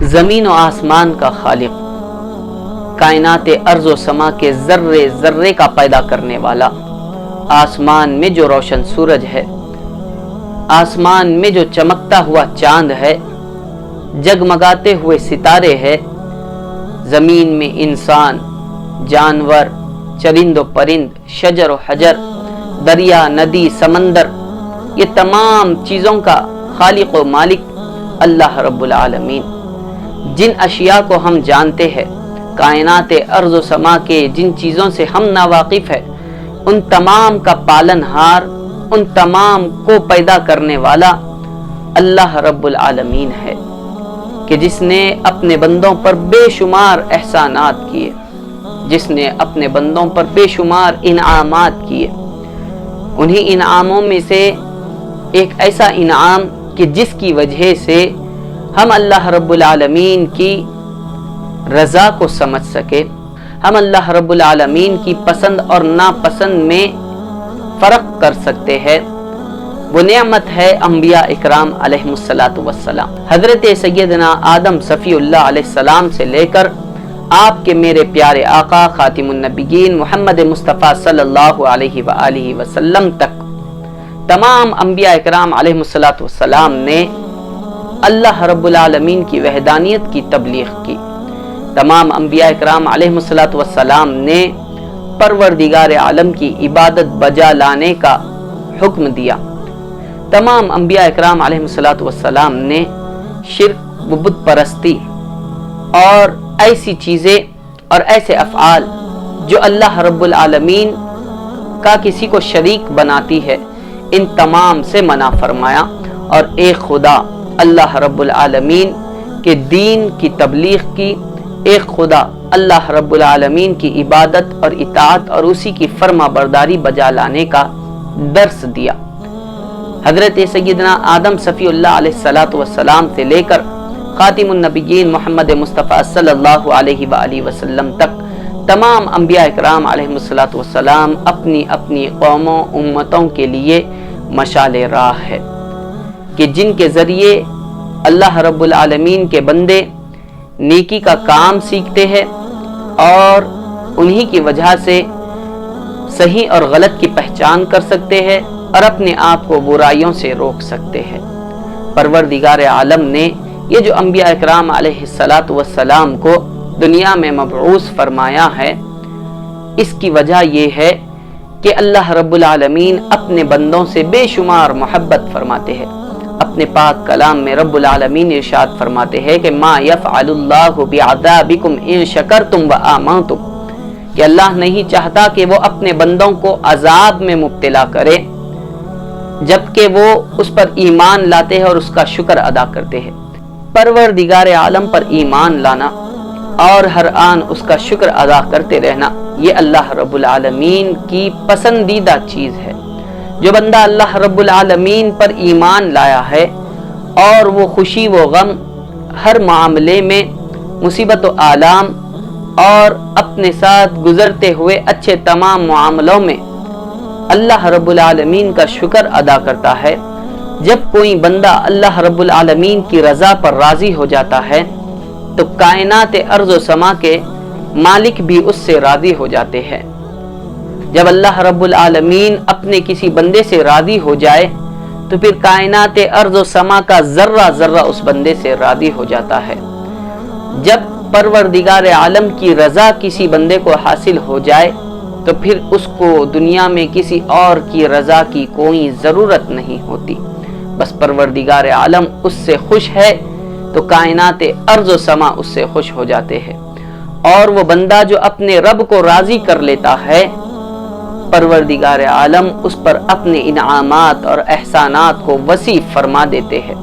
زمین و آسمان کا خالق، کائنات ارض و سما کے ذرے ذرے کا پیدا کرنے والا، آسمان میں جو روشن سورج ہے، آسمان میں جو چمکتا ہوا چاند ہے، جگمگاتے ہوئے ستارے ہے، زمین میں انسان، جانور، چرند و پرند، شجر و حجر، دریا، ندی، سمندر، یہ تمام چیزوں کا خالق و مالک اللہ رب العالمین۔ جن اشیاء کو ہم جانتے ہیں، کائنات ارض و سما کے جن چیزوں سے ہم ناواقف ہیں، ان تمام کا پالن ہار، ان تمام کو پیدا کرنے والا اللہ رب العالمین ہے، کہ جس نے اپنے بندوں پر بے شمار احسانات کیے، جس نے اپنے بندوں پر بے شمار انعامات کیے۔ انہی انعاموں میں سے ایک ایسا انعام کہ جس کی وجہ سے ہم اللہ رب العالمین کی رضا کو سمجھ سکے، ہم اللہ رب العالمین کی پسند اور ناپسند میں فرق کر سکتے ہیں، وہ نعمت ہے انبیاء اکرام علیہ السلام۔ حضرت سیدنا آدم صفی اللہ علیہ السلام سے لے کر آپ کے میرے پیارے آقا خاتم النبیین محمد مصطفیٰ صلی اللہ علیہ وآلہ وسلم تک تمام انبیاء اکرام علیہ السلام نے اللہ رب العالمین کی وحدانیت کی تبلیغ کی۔ تمام انبیاء اکرام علیہ السلام نے پروردگار عالم کی عبادت بجا لانے کا حکم دیا۔ تمام انبیاء اکرام علیہ السلام نے شرک و بت پرستی اور ایسی چیزیں اور ایسے افعال جو اللہ رب العالمین کا کسی کو شریک بناتی ہے، ان تمام سے منع فرمایا، اور ایک خدا اللہ رب العالمین کے دین کی تبلیغ کی، ایک خدا اللہ رب العالمین کی عبادت اور اطاعت اور اسی کی فرما برداری بجا لانے کا درس دیا۔ حضرت سیدنا آدم صفی اللہ علیہ السلام سے لے کر خاتم النبیین محمد مصطفیٰ صلی اللہ علیہ وآلہ وسلم تک تمام انبیاء اکرام علیہ السلام اپنی اپنی قوموں امتوں کے لیے مشعل راہ ہے، کہ جن کے ذریعے اللہ رب العالمین کے بندے نیکی کا کام سیکھتے ہیں اور انہی کی وجہ سے صحیح اور غلط کی پہچان کر سکتے ہیں اور اپنے آپ کو برائیوں سے روک سکتے ہیں۔ پروردگار عالم نے یہ جو انبیاء اکرام علیہ السلام کو دنیا میں مبعوث فرمایا ہے، اس کی وجہ یہ ہے کہ اللہ رب العالمین اپنے بندوں سے بے شمار محبت فرماتے ہیں۔ اپنے پاک کلام میں رب العالمین ارشاد فرماتے ہیں کہ ما یفعل اللہ بعذابکم ان شکرتم وآمنتم، کہ اللہ نہیں چاہتا کہ وہ اپنے بندوں کو عذاب میں مبتلا کرے جبکہ وہ اس پر ایمان لاتے ہیں اور اس کا شکر ادا کرتے ہیں۔ پروردگار عالم پر ایمان لانا اور ہر آن اس کا شکر ادا کرتے رہنا، یہ اللہ رب العالمین کی پسندیدہ چیز ہے۔ جو بندہ اللہ رب العالمین پر ایمان لایا ہے اور وہ خوشی و غم، ہر معاملے میں مصیبت و آلام اور اپنے ساتھ گزرتے ہوئے اچھے تمام معاملوں میں اللہ رب العالمین کا شکر ادا کرتا ہے، جب کوئی بندہ اللہ رب العالمین کی رضا پر راضی ہو جاتا ہے تو کائنات ارض و سما کے مالک بھی اس سے راضی ہو جاتے ہیں۔ جب اللہ رب العالمین اپنے کسی بندے سے راضی ہو جائے تو پھر کائنات ارض و سما کا ذرہ ذرہ اس بندے سے راضی ہو جاتا ہے۔ جب پروردگار عالم کی رضا کسی بندے کو حاصل ہو جائے تو پھر اس کو دنیا میں کسی اور کی رضا کی کوئی ضرورت نہیں ہوتی، بس پروردگار عالم اس سے خوش ہے تو کائنات ارض و سما اس سے خوش ہو جاتے ہیں، اور وہ بندہ جو اپنے رب کو راضی کر لیتا ہے، پروردگار عالم اس پر اپنے انعامات اور احسانات کو وسیع فرما دیتے ہیں۔